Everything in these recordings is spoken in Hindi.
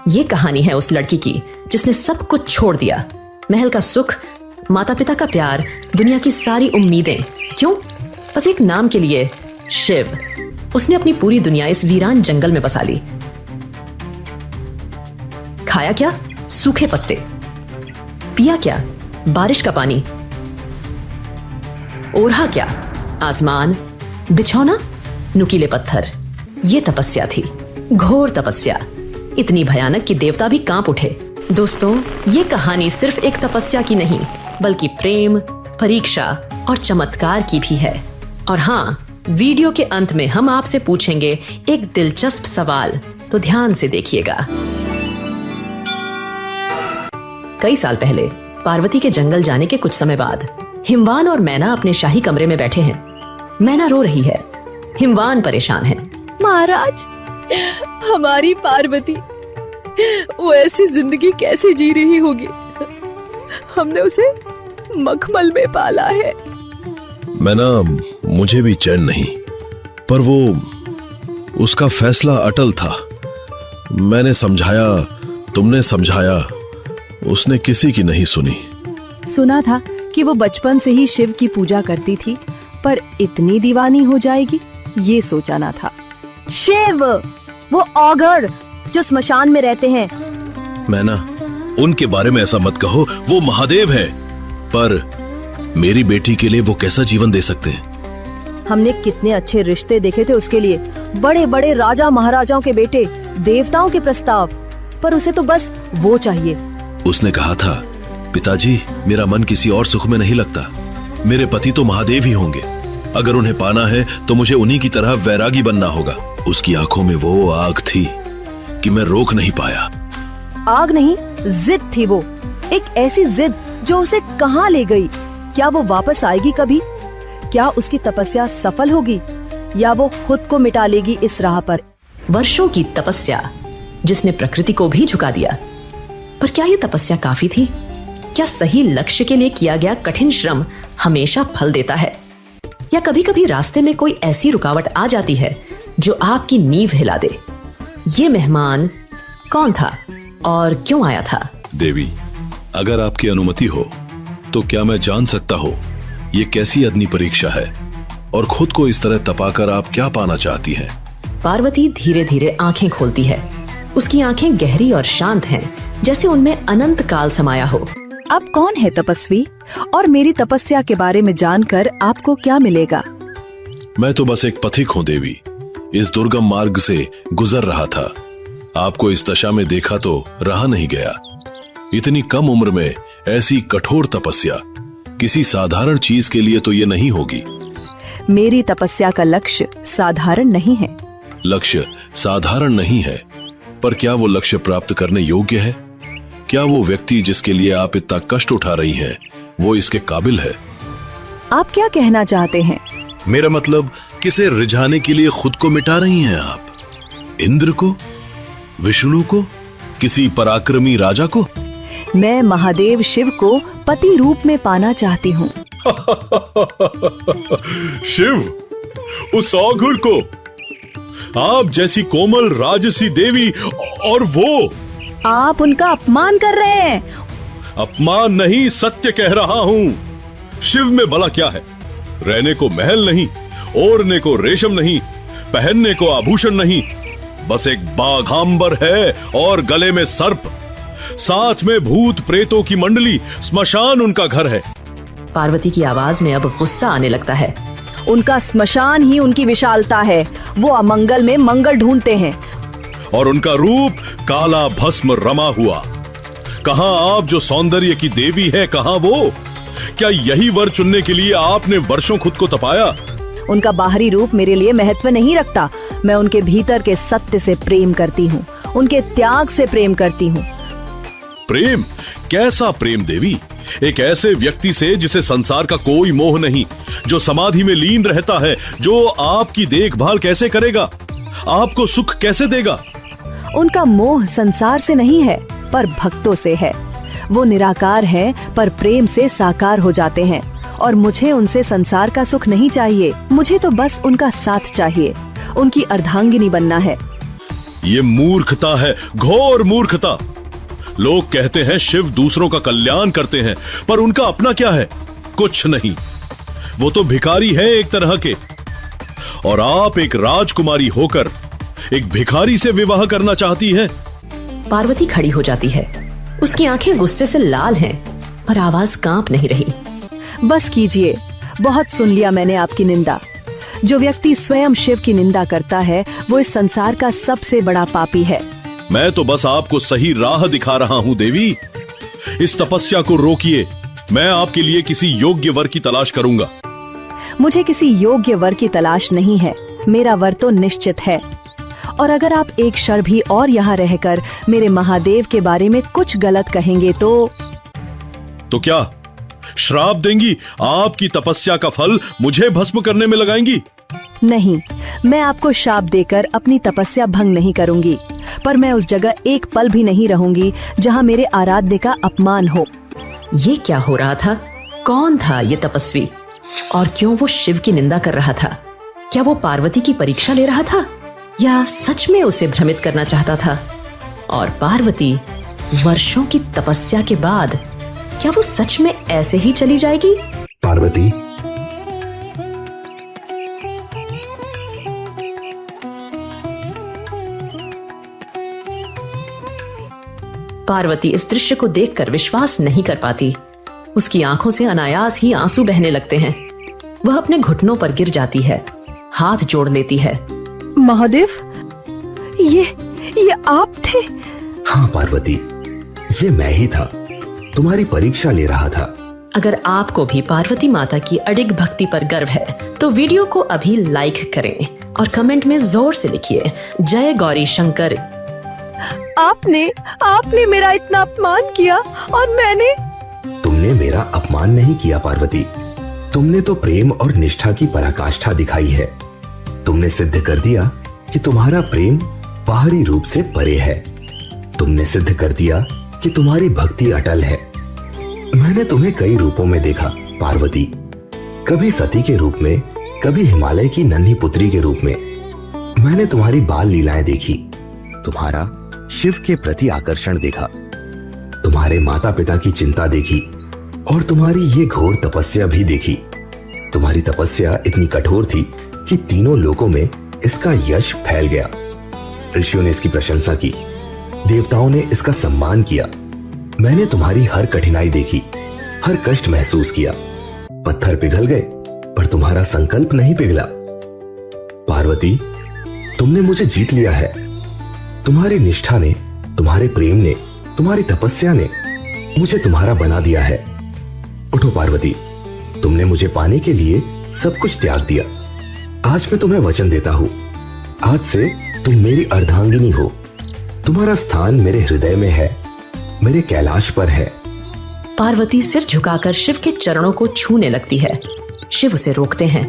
ये कहानी है उस लड़की की जिसने सब कुछ छोड़ दिया, महल का सुख, माता पिता का प्यार, दुनिया की सारी उम्मीदें। क्यों? बस एक नाम के लिए, शिव। उसने अपनी पूरी दुनिया इस वीरान जंगल में बसा ली। खाया क्या? सूखे पत्ते। पिया क्या? बारिश का पानी। ओढ़ा क्या? आसमान, बिछौना, नुकीले पत्थर। ये तपस्या थी, घोर तपस्या, इतनी भयानक कि देवता भी कांप उठे। दोस्तों, ये कहानी सिर्फ एक तपस्या की नहीं, बल्कि प्रेम, परीक्षा और चमत्कार की भी है। और हाँ, वीडियो के अंत में हम आपसे पूछेंगे एक दिलचस्प सवाल, तो ध्यान से देखिएगा। कई साल पहले पार्वती के जंगल जाने के कुछ समय बाद हिमवान और मैना अपने शाही कमरे में बैठे हैं। मैना रो रही है, हिमवान परेशान है। महाराज, हमारी पार्वती वो ऐसी जिंदगी कैसे जी रही होगी? हमने उसे मखमल में पाला है। मैना, मुझे भी चैन नहीं, पर वो उसका फैसला अटल था। मैंने समझाया, तुमने समझाया, उसने किसी की नहीं सुनी। सुना था कि वो बचपन से ही शिव की पूजा करती थी, पर इतनी दीवानी हो जाएगी ये सोचा ना था। शिव, वो ऑगर जो स्मशान में रहते हैं। मैना, उनके बारे में ऐसा मत कहो, वो महादेव हैं। पर मेरी बेटी के लिए वो कैसा जीवन दे सकते हैं? हमने कितने अच्छे रिश्ते देखे थे उसके लिए, बड़े बड़े राजा महाराजाओं के बेटे, देवताओं के प्रस्ताव, पर उसे तो बस वो चाहिए। उसने कहा था, पिताजी, मेरा मन किसी और सुख में नहीं लगता, मेरे पति तो महादेव ही होंगे। अगर उन्हें पाना है तो मुझे उन्हीं की तरह वैरागी बनना होगा। उसकी आंखों में वो आग थी कि मैं रोक नहीं पाया। आग नहीं, जिद थी वो, एक ऐसी जिद जो उसे कहां ले गई। क्या वो वापस आएगी कभी? क्या उसकी तपस्या सफल होगी, या वो खुद को मिटा लेगी इस राह पर? वर्षों की तपस्या जिसने प्रकृति को भी झुका दिया। पर क्या ये तपस्या काफी थी? क्या सही लक्ष्य के लिए किया गया कठिन श्रम हमेशा फल देता है? या कभी कभी रास्ते में कोई ऐसी रुकावट आ जाती है जो आपकी नींव हिला दे? ये मेहमान कौन था और क्यों आया था? देवी, अगर आपकी अनुमति हो तो क्या मैं जान सकता हूँ ये कैसी अग्नि परीक्षा है, और खुद को इस तरह तपाकर आप क्या पाना चाहती हैं? पार्वती धीरे धीरे आंखें खोलती है। उसकी आंखें गहरी और शांत हैं, जैसे उनमें अनंत काल समाया हो। आप कौन है तपस्वी, और मेरी तपस्या के बारे में जानकर आपको क्या मिलेगा? मैं तो बस एक पथिक हूँ देवी, इस दुर्गम मार्ग से गुजर रहा था। आपको इस दशा में देखा तो रहा नहीं गया। इतनी कम उम्र में ऐसी कठोर तपस्या किसी साधारण चीज के लिए तो ये नहीं होगी। मेरी तपस्या का लक्ष्य साधारण नहीं है। लक्ष्य साधारण नहीं है, पर क्या वो लक्ष्य प्राप्त करने योग्य है? क्या वो व्यक्ति जिसके लिए आप इतना कष्ट उठा रही हैं, वो इसके काबिल है? आप क्या कहना चाहते हैं? मेरा मतलब, किसे रिझाने के लिए खुद को मिटा रही हैं आप? इंद्र को, विष्णु को, किसी पराक्रमी राजा को? मैं महादेव शिव को पति रूप में पाना चाहती हूँ। शिव, उस औघड़ को, आप जैसी कोमल राजसी देवी, और वो? आप उनका अपमान कर रहे हैं। अपमान नहीं, सत्य कह रहा हूँ। शिव में भला क्या है? रहने को महल नहीं, ओढ़ने को रेशम नहीं, पहनने को आभूषण नहीं, बस एक बाघांबर है और गले में सर्प, साथ में भूत प्रेतों की मंडली, स्मशान उनका घर है। पार्वती की आवाज में अब गुस्सा आने लगता है। उनका स्मशान ही उनकी विशालता है। वो अमंगल में मंगल ढूंढते हैं। और उनका रूप काला भस्म रमा हुआ। कहां आप जो सौंदर्य की देवी है, कहां वो? क्या यही वर चुनने के लिए आपने वर्षों खुद को तपाया? उनका बाहरी रूप मेरे लिए महत्व नहीं रखता। मैं उनके भीतर के सत्य से प्रेम करती हूँ, उनके त्याग से प्रेम करती हूँ। प्रेम? कैसा प्रेम देवी? एक ऐसे व्यक्ति से जिसे संसार का कोई मोह नहीं, जो समाधि में लीन रहता है, जो आपकी देखभाल कैसे करेगा, आपको सुख कैसे देगा? उनका मोह संसार से नहीं है, पर भक्तों से है। वो निराकार है, पर प्रेम से साकार हो जाते हैं। और मुझे उनसे संसार का सुख नहीं चाहिए, मुझे तो बस उनका साथ चाहिए। उनकी अर्धांगिनी बनना है। ये मूर्खता है, घोर मूर्खता। लोग कहते हैं शिव दूसरों का कल्याण करते हैं, पर उनका अपना क्या है? कुछ नहीं। वो तो भिखारी है एक तरह के। और आप एक राजकुमारी होकर एक भिखारी से विवाह करना चाहती है? पार्वती खड़ी हो जाती है। उसकी आंखें गुस्से से लाल हैं, पर आवाज कांप नहीं रही। बस कीजिए, बहुत सुन लिया मैंने आपकी निंदा। जो व्यक्ति स्वयं शिव की निंदा करता है वो इस संसार का सबसे बड़ा पापी है। मैं तो बस आपको सही राह दिखा रहा हूं देवी। इस तपस्या को रोकिए। मैं आपके लिए किसी योग्य वर की तलाश करूंगा। मुझे किसी योग्य वर की तलाश नहीं है। मेरा वर तो निश्चित है। और अगर आप एक क्षण भी और यहाँ रहकर मेरे महादेव के बारे में कुछ गलत कहेंगे तो क्या श्राप देंगी? आपकी तपस्या का फल मुझे भस्म करने में लगाएंगी? नहीं, मैं आपको शाप देकर अपनी तपस्या भंग नहीं करूंगी, पर मैं उस जगह एक पल भी नहीं रहूंगी जहां मेरे आराध्य का अपमान हो। ये क्या हो रहा था? कौन था ये तपस्वी और क्यों वो शिव की निंदा कर रहा था? क्या वो पार्वती की परीक्षा ले रहा था या सच में उसे भ्रमित करना चाहता था? और पार्वती वर्षों की तपस्या के बाद क्या वो सच में ऐसे ही चली जाएगी? पार्वती, पार्वती इस दृश्य को देखकर विश्वास नहीं कर पाती। उसकी आंखों से अनायास ही आंसू बहने लगते हैं। वह अपने घुटनों पर गिर जाती है, हाथ जोड़ लेती है। महादेव, ये आप थे? हाँ पार्वती, ये मैं ही था। तुम्हारी परीक्षा ले रहा था। अगर आपको भी पार्वती माता की अडिग भक्ति पर गर्व है तो वीडियो को अभी लाइक करें और कमेंट में जोर से लिखिए जय गौरी शंकर। आपने मेरा इतना अपमान किया और मैंने। तुमने मेरा अपमान नहीं किया पार्वती। तुमने तो प्रेम और निष्ठा की पराकाष्ठा दिखाई है। तुमने सिद्ध कर दिया कि तुम्हारा प्रेम बाहरी रूप से परे है। तुमने सिद्ध कर दिया कि तुम्हारी भक्ति अटल है। मैंने तुम्हें कई रूपों में देखा पार्वती। कभी सती के रूप में, कभी हिमालय की नन्ही पुत्री के रूप में। मैंने तुम्हारी बाल लीलाएं देखी, तुम्हारा शिव के प्रति आकर्षण देखा, तुम्हारे माता पिता की चिंता देखी और तुम्हारी ये घोर तपस्या भी देखी। तुम्हारी तपस्या इतनी कठोर थी कि तीनों लोकों में इसका यश फैल गया। ऋषियों ने इसकी प्रशंसा की, देवताओं ने इसका सम्मान किया। मैंने तुम्हारी हर कठिनाई देखी, हर कष्ट महसूस किया। पत्थर पिघल गए पर तुम्हारा संकल्प नहीं पिघला। पार्वती, तुमने मुझे जीत लिया है। तुम्हारी निष्ठा ने, तुम्हारे प्रेम ने, तुम्हारी तपस्या ने मुझे तुम्हारा बना दिया है। उठो पार्वती, तुमने मुझे पाने के लिए सब कुछ त्याग दिया। आज मैं तुम्हें वचन देता हूं, आज से तुम मेरी अर्धांगिनी हो। तुम्हारा स्थान मेरे हृदय में है, मेरे कैलाश पर है। पार्वती सिर झुकाकर शिव के चरणों को छूने लगती है। शिव उसे रोकते हैं।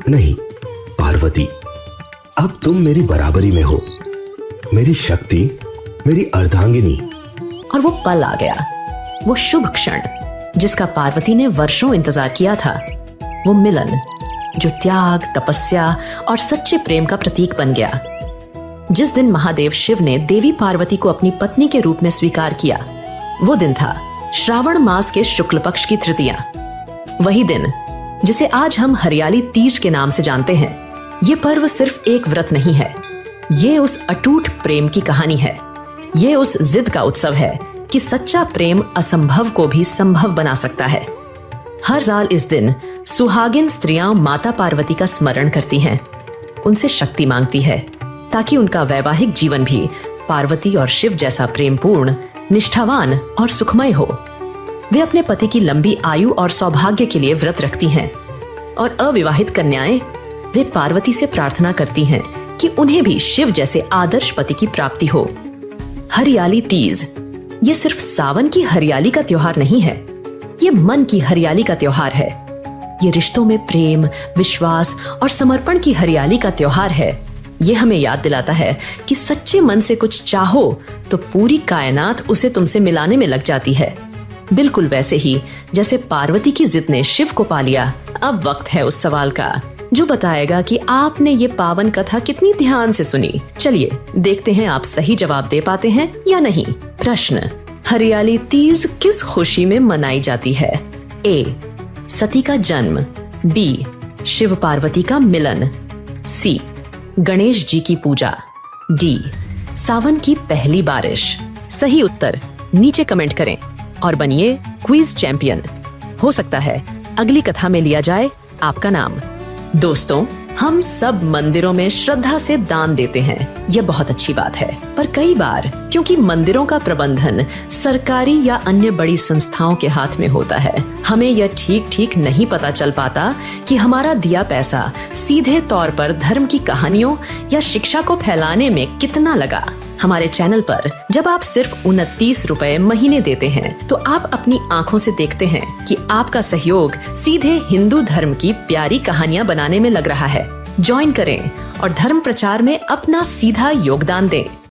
नहीं पार्वती, अब तुम मेरी बराबरी में हो, मेरी शक्ति, मेरी अर्धांगिनी। और वो पल आ गया, वो शुभ क्षण जिसका पार्वती ने वर्षों इंतजार किया था। वो मिलन जो त्याग, तपस्या और सच्चे प्रेम का प्रतीक बन गया। जिस दिन महादेव शिव ने देवी पार्वती को अपनी पत्नी के रूप में स्वीकार किया, वो दिन था श्रावण मास के शुक्ल पक्ष की तृतीया। वही दिन जिसे आज हम हरियाली तीज के नाम से जानते हैं। ये पर्व सिर्फ एक व्रत नहीं है, ये उस अटूट प्रेम की कहानी है। ये उस जिद का उत्सव है कि सच्चा प्रेम असंभव को भी संभव बना सकता है। हर साल इस दिन सुहागिन स्त्रियां माता पार्वती का स्मरण करती हैं, उनसे शक्ति मांगती है ताकि उनका वैवाहिक जीवन भी पार्वती और शिव जैसा प्रेमपूर्ण, निष्ठावान और सुखमय हो। वे अपने पति की लंबी आयु और सौभाग्य के लिए व्रत रखती हैं और अविवाहित कन्याएं वे पार्वती से प्रार्थना करती हैं कि उन्हें भी शिव जैसे आदर्श पति की प्राप्ति हो। हरियाली तीज ये सिर्फ सावन की हरियाली का त्योहार नहीं है, ये मन की हरियाली का त्योहार है। ये रिश्तों में प्रेम, विश्वास और समर्पण की हरियाली का त्योहार है। ये हमें याद दिलाता है कि सच्चे मन से कुछ चाहो तो पूरी कायनात उसे तुमसे मिलाने में लग जाती है। बिल्कुल वैसे ही जैसे पार्वती की जिद ने शिव को पा लिया। अब वक्त है उस सवाल का जो बताएगा कि आपने ये पावन कथा कितनी ध्यान से सुनी। चलिए देखते हैं आप सही जवाब दे पाते हैं या नहीं। प्रश्न, हरियाली तीज किस खुशी में मनाई जाती है? ए, सती का जन्म, बी, शिव पार्वती का मिलन, सी, गणेश जी की पूजा, डी, सावन की पहली बारिश। सही उत्तर नीचे कमेंट करें और बनिए क्विज चैंपियन। हो सकता है अगली कथा में लिया जाए आपका नाम। दोस्तों, हम सब मंदिरों में श्रद्धा से दान देते हैं, यह बहुत अच्छी बात है। पर कई बार क्योंकि मंदिरों का प्रबंधन सरकारी या अन्य बड़ी संस्थाओं के हाथ में होता है, हमें यह ठीक नहीं पता चल पाता कि हमारा दिया पैसा सीधे तौर पर धर्म की कहानियों या शिक्षा को फैलाने में कितना लगा। हमारे चैनल पर जब आप सिर्फ 29 रुपए महीने देते हैं तो आप अपनी आंखों से देखते हैं कि आपका सहयोग सीधे हिंदू धर्म की प्यारी कहानियां बनाने में लग रहा है। ज्वाइन करें और धर्म प्रचार में अपना सीधा योगदान दें।